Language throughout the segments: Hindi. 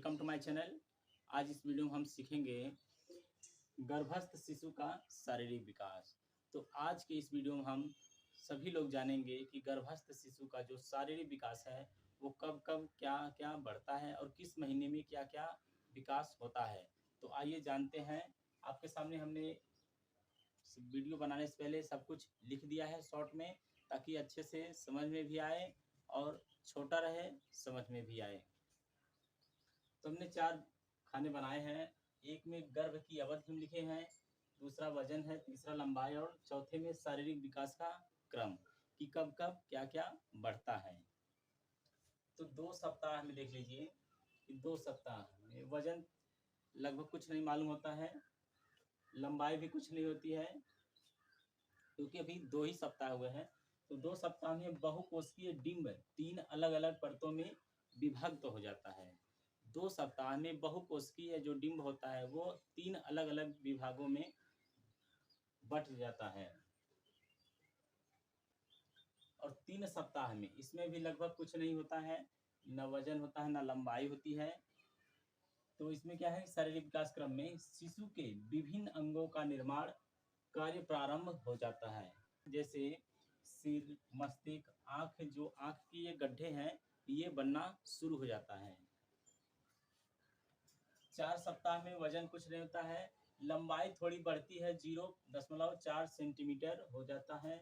Welcome to my channel. आज इस वीडियो में हम सीखेंगे गर्भस्थ शिशु का शारीरिक विकास। तो आज के इस वीडियो में हम सभी लोग जानेंगे कि गर्भस्थ शिशु का जो शारीरिक विकास है वो कब कब क्या क्या बढ़ता है और किस महीने में क्या क्या विकास होता है। तो आइए जानते हैं। आपके सामने हमने वीडियो बनाने से पहले सब कुछ लिख दिया है शॉर्ट में, ताकि अच्छे से समझ में भी आए और छोटा रहे समझ में भी आए। तो हमने 4 खाने बनाए हैं। एक में गर्भ की अवधि हम लिखे हैं, दूसरा वजन है, तीसरा लंबाई और चौथे में शारीरिक विकास का क्रम कि कब कब क्या क्या बढ़ता है। तो 2 सप्ताह में देख लीजिए कि 2 सप्ताह में वजन लगभग कुछ नहीं मालूम होता है, लंबाई भी कुछ नहीं होती है, क्योंकि अभी 2 ही सप्ताह हुए हैं। तो 2 सप्ताह में बहुकोशिकीय डिंब 3 अलग अलग परतों में विभक्त हो जाता है। 2 सप्ताह में बहुकोशिकीय जो डिंब होता है वो 3 अलग अलग विभागों में बट जाता है। और 3 सप्ताह में इसमें भी लगभग कुछ नहीं होता है, न वजन होता है न लंबाई होती है। तो इसमें क्या है, शारीरिक विकास क्रम में शिशु के विभिन्न अंगों का निर्माण कार्य प्रारंभ हो जाता है। जैसे सिर, मस्तिष्क, आँख, जो आँख की ये गड्ढे हैं ये बनना शुरू हो जाता है। 4 सप्ताह में वजन कुछ नहीं होता है, लंबाई थोड़ी बढ़ती है, 0.4 सेंटीमीटर हो जाता है।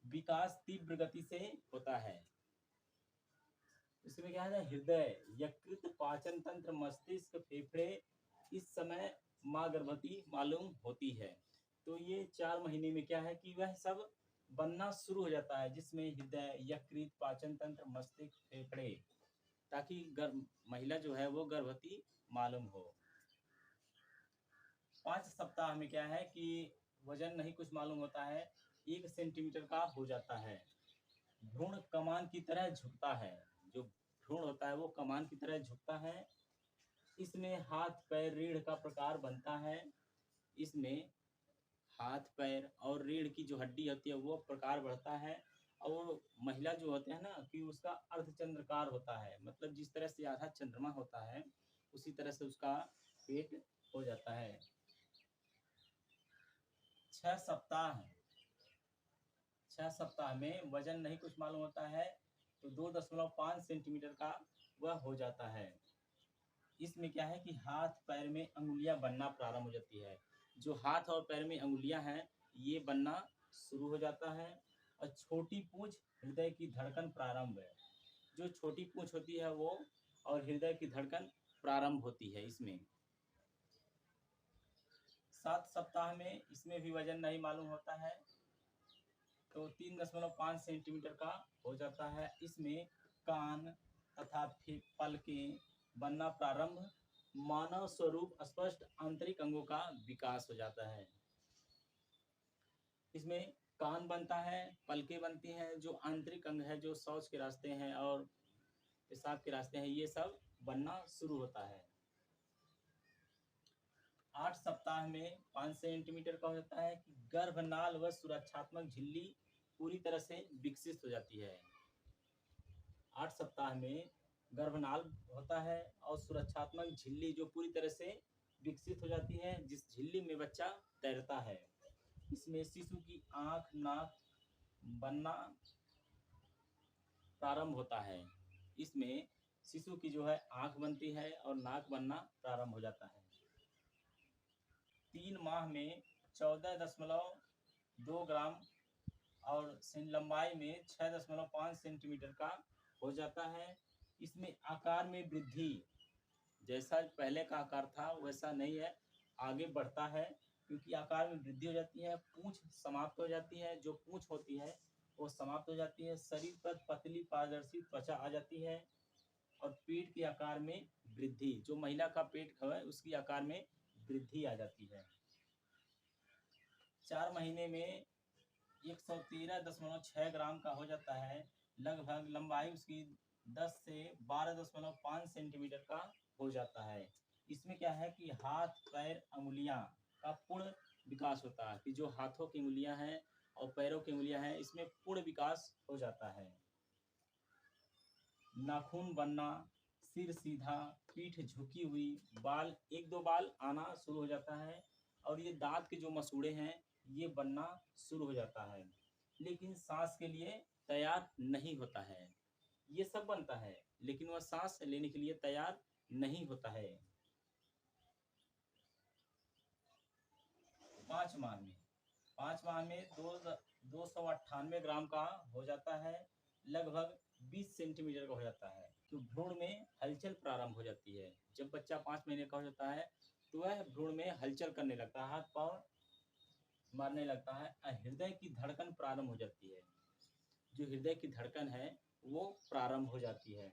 विकास तीव्र गति से होता है। इसमें क्या है, हृदय, यकृत, पाचन तंत्र, मस्तिष्क, फेफड़े इस समय माँ गर्भवती मालूम होती है। तो ये 4 महीने में क्या है कि वह सब बनना शुरू हो जाता है, जिसमें हृदय, यकृत, पाचन तंत्र, मस्तिष्क, फेफड़े, ताकि महिला जो है वो गर्भवती मालूम हो। 5 सप्ताह में क्या है कि वजन नहीं कुछ मालूम होता है, 1 सेंटीमीटर का हो जाता है। भ्रूण कमान की तरह झुकता है, जो भ्रूण होता है वो कमान की तरह झुकता है। इसमें हाथ पैर रीढ़ का प्रकार बनता है। इसमें हाथ पैर और रीढ़ की जो हड्डी होती है वो प्रकार बढ़ता है। और महिला जो होते हैं ना कि उसका अर्धचंद्राकार होता है, मतलब जिस तरह से आधा चंद्रमा होता है उसी तरह से उसका पेट हो जाता है। 6 सप्ताह में वजन नहीं कुछ मालूम होता है, तो 2.5 सेंटीमीटर का वह हो जाता है। इसमें क्या है कि हाथ पैर में अंगुलियां बनना प्रारंभ हो जाती है। जो हाथ और पैर में अंगुलियां हैं ये बनना शुरू हो जाता है। और छोटी पूंछ हृदय की धड़कन प्रारंभ है। जो छोटी पूंछ होती है वो और हृदय की धड़कन प्रारंभ होती है इसमें। 7 सप्ताह में इसमें भी वजन नहीं मालूम होता है, तो 3.5 सेंटीमीटर का हो जाता है। इसमें कान तथा पलकें बनना प्रारंभ, मानव स्वरूप स्पष्ट आंतरिक अंगों का विकास हो जाता है। इसमें कान बनता है, पलकें बनती हैं, जो आंतरिक अंग है, जो शौच के रास्ते हैं और पेशाब के रास्ते हैं, ये सब बनना शुरू होता है। 8 सप्ताह में 5 सेंटीमीटर का हो जाता है कि गर्भनाल व सुरक्षात्मक झिल्ली पूरी तरह से विकसित हो जाती है। 8 सप्ताह में गर्भनाल होता है और सुरक्षात्मक झिल्ली जो पूरी तरह से विकसित हो जाती है, जिस झिल्ली में बच्चा तैरता है। इसमें शिशु की आँख नाक बनना प्रारंभ होता है। इसमें शिशु की जो है आँख बनती है और नाक बनना प्रारंभ हो जाता है। 3 माह में 14.2 ग्राम और लंबाई में 6.5 सेंटीमीटर का हो जाता है। इसमें आकार में वृद्धि, जैसा पहले का आकार था वैसा नहीं है, आगे बढ़ता है, क्योंकि आकार में वृद्धि हो जाती है। पूंछ समाप्त हो जाती है, जो पूंछ होती है वो समाप्त हो जाती है। शरीर पर पतली पारदर्शी त्वचा आ जाती है और पेट के आकार में वृद्धि, जो महिला का पेट है उसकी आकार में वृद्धि आ जाती है। 4 महीने में 113.6 ग्राम का हो जाता है। लगभग लंबाई उसकी 10 से 12.5 सेंटीमीटर का हो जाता है। इसमें क्या है कि हाथ पैर अंगुलियां का पूर्ण विकास होता है, कि जो हाथों की अंगुलियां हैं और पैरों की अंगुलियां हैं इसमें पूर्ण विकास हो जाता है। नाखून बनना, सिर सीधा, पीठ झुकी हुई, बाल एक दो बाल आना शुरू हो जाता है और ये दांत के जो मसूड़े हैं ये बनना शुरू हो जाता है, लेकिन सांस के लिए तैयार नहीं होता है। ये सब बनता है लेकिन वह सांस लेने के लिए तैयार नहीं होता है। 5 माह में 5 माह में 298 ग्राम का हो जाता है, लगभग 20 सेंटीमीटर का हो जाता है। तो भ्रूण में हलचल प्रारंभ हो जाती है। जब बच्चा 5 महीने का हो जाता है तो वह भ्रूण में हलचल करने लगता है, हाथ पांव मारने लगता है और हृदय की धड़कन प्रारंभ हो जाती है। जो हृदय की धड़कन है वो प्रारंभ हो जाती है।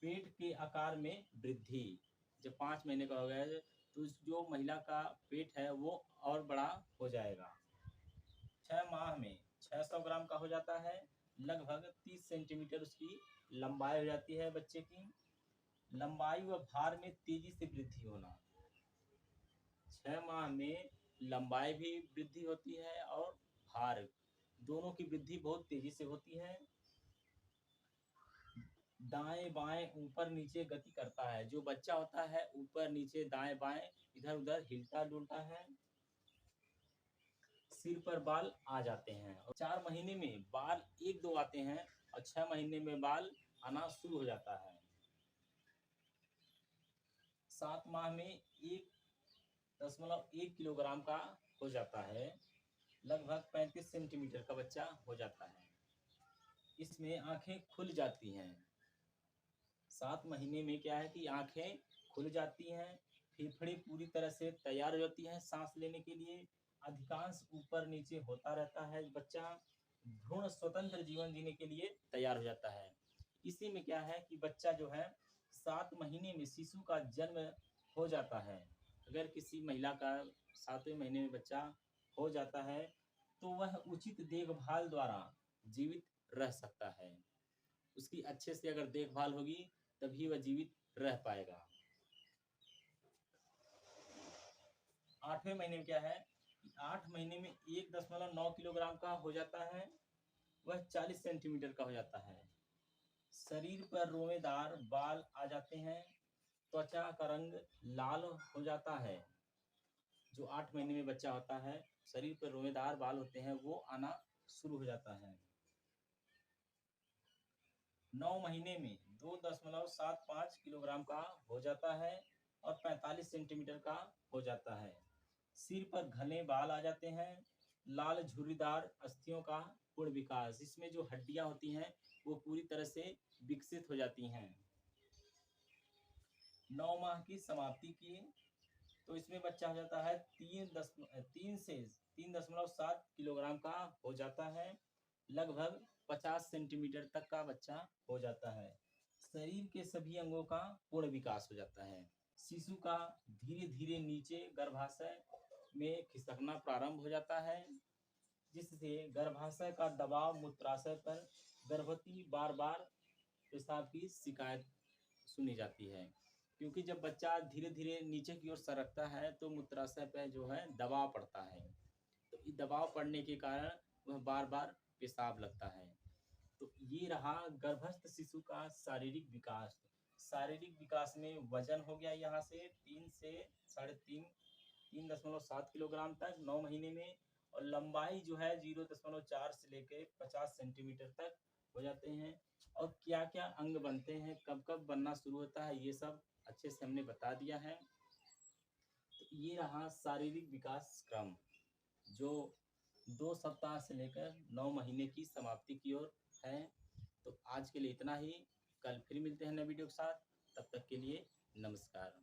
पेट के आकार में वृद्धि, जब 5 महीने का हो गया है तो जो महिला का पेट है वो और बड़ा हो जाएगा। 6 माह में 600 ग्राम का हो जाता है, लगभग 30 सेंटीमीटर उसकी लंबाई हो जाती है। बच्चे की लंबाई व भार में तेजी से वृद्धि होना। 6 माह में लंबाई भी वृद्धि होती है और भार दोनों की वृद्धि बहुत तेजी से होती है। दाएं बाएं ऊपर नीचे गति करता है। जो बच्चा होता है ऊपर नीचे दाएं बाएं इधर उधर हिलता डुलता है। सिर पर बाल आ जाते हैं और 4 महीने में बाल एक दो आते हैं और 6 महीने में बाल आना शुरू हो जाता है। 7 माह में 1.1 किलोग्राम का हो जाता है, लगभग 35 सेंटीमीटर का बच्चा हो जाता है। इसमें आंखें खुल जाती हैं। 7 महीने में क्या है कि आंखें खुल जाती हैं, फेफड़े पूरी तरह से तैयार हो जाती हैं सांस लेने के लिए। अधिकांश ऊपर नीचे होता रहता है बच्चा। भ्रूण स्वतंत्र जीवन जीने के लिए तैयार हो जाता है। इसी में क्या है कि बच्चा जो है 7 महीने में शिशु का जन्म हो जाता है। अगर किसी महिला का 7वें महीने में बच्चा हो जाता है तो वह उचित देखभाल द्वारा जीवित रह सकता है। उसकी अच्छे से अगर देखभाल होगी तभी वह जीवित रह पाएगा। 8वें महीने में क्या है, 8 महीने में 1.9 किलोग्राम का हो जाता है, वह 40 सेंटीमीटर का हो जाता है। शरीर पर रोएदार बाल आ जाते हैं, त्वचा का रंग लाल हो जाता है। जो 8 महीने में बच्चा होता है शरीर पर रोएदार बाल होते हैं वो आना शुरू हो जाता है। 9 महीने में 2.75 किलोग्राम का हो जाता है और 45 सेंटीमीटर का हो जाता है। सिर पर घने बाल आ जाते हैं। लाल झुर्रीदार अस्थियों का पूर्ण विकास, इसमें जो हड्डियां होती हैं वो पूरी तरह से विकसित हो जाती हैं। 9 माह की समाप्ति की तो इसमें बच्चा हो जाता है 3 से 3.7 किलोग्राम का हो जाता है, लगभग 50 सेंटीमीटर तक का बच्चा हो जाता है। शरीर के सभी अंगों का पूर्ण विकास हो जाता है। शिशु का धीरे धीरे नीचे गर्भाशय में खिसकना प्रारंभ हो जाता है, जिससे गर्भाशय का दबाव मूत्राशय पर गर्भवती बार बार पेशाब की शिकायत सुनी जाती है। क्योंकि जब बच्चा धीरे धीरे नीचे की ओर सरकता है तो मूत्राशय पर जो है दबाव पड़ता है, तो इस दबाव पड़ने के कारण वह बार बार पेशाब लगता है। तो ये रहा गर्भस्थ शिशु का शारीरिक विकास। शारीरिक विकास में वजन हो गया यहाँ से 3.7 किलोग्राम तक 9 महीने में, और लंबाई जो है 0.4 से लेकर 50 सेंटीमीटर तक हो जाते हैं। और क्या क्या अंग बनते हैं, कब कब बनना शुरू होता है, ये सब अच्छे से हमने बता दिया है। तो ये रहा शारीरिक विकास क्रम जो 2 सप्ताह से लेकर 9 महीने की समाप्ति की ओर है। तो आज के लिए इतना ही, कल फिर मिलते हैं नए वीडियो के साथ, तब तक के लिए नमस्कार।